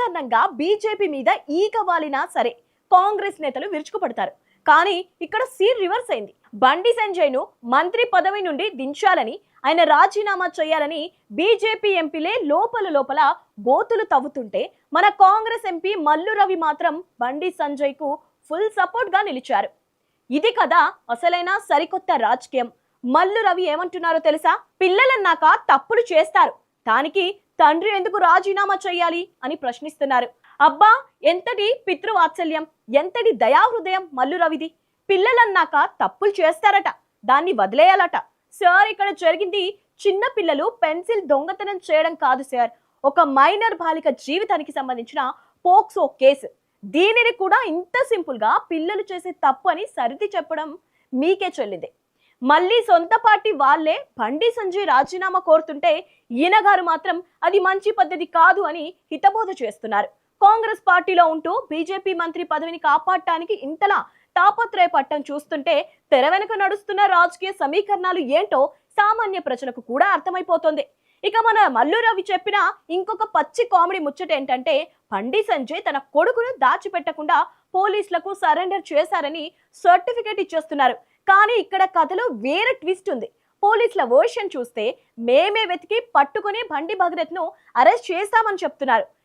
సాధారణంగా బీజేపీ మీద ఈగ వాలినా సరే కాంగ్రెస్ నేతలు విరుచుకుపడతారు. కానీ ఇక్కడ సీన్ రివర్స్ అయింది. బండి సంజయ్ ను మంత్రి పదవి నుండి దించాలని, ఆయన రాజీనామా చేయాలని బీజేపీ ఎంపీలే లోపల గోతులు తవ్వుతుంటే, మన కాంగ్రెస్ ఎంపీ మల్లు రవి మాత్రం బండి సంజయ్ కు ఫుల్ సపోర్ట్ గా నిలిచారు. ఇది కదా అసలైన సరికొత్త రాజకీయం. మల్లు రవి ఏమంటున్నారో తెలుసా? పిల్లలన్నాక తప్పులు చేస్తారు, దానికి తండ్రి ఎందుకు రాజీనామా చేయాలి అని ప్రశ్నిస్తున్నారు. అబ్బా, ఎంతటి పితృవాత్సల్యం, ఎంతటి దయాహృదయం మల్లు రవిది. పిల్లలన్నాక తప్పులు చేస్తారట, దాన్ని వదిలేయాలట. సార్, ఇక్కడ జరిగింది చిన్న పిల్లలు పెన్సిల్ దొంగతనం చేయడం కాదు సార్, ఒక మైనర్ బాలిక జీవితానికి సంబంధించిన పోక్సో కేసు. దీనిని కూడా ఇంత సింపుల్ గా పిల్లలు చేసే తప్పు అని సరిది చెప్పడం మీకే చెల్లింది. మళ్ళీ సొంత పార్టీ వాళ్ళే బండి సంజయ్ రాజీనామా కోరుతుంటే ఈయన గారు మాత్రం అది మంచి పద్ధతి కాదు అని హితబోధ చేస్తున్నారు. కాంగ్రెస్ పార్టీలో ఉంటూ బీజేపీ మంత్రి పదవిని కాపాడటానికి ఇంతలా తాపత్రయపట్టం చూస్తుంటే తెర వెనుక నడుస్తున్న రాజకీయ సమీకరణాలు ఏంటో సామాన్య ప్రజలకు కూడా అర్థమైపోతుంది. ఇక మన మల్లు రవి చెప్పిన ఇంకొక పచ్చి కామెడీ ముచ్చట ఏంటంటే, బండి సంజయ్ తన కొడుకును దాచిపెట్టకుండా పోలీసులకు సరెండర్ చేశారని సర్టిఫికేట్ ఇచ్చేస్తున్నారు. కానీ ఇక్కడ కథలో వేరే ట్విస్ట్ ఉంది. పోలీసుల వర్షన్ చూస్తే మేమే వెతికి పట్టుకుని బండి భగరత్ ను అరెస్ట్ చేస్తామని చెప్తున్నారు.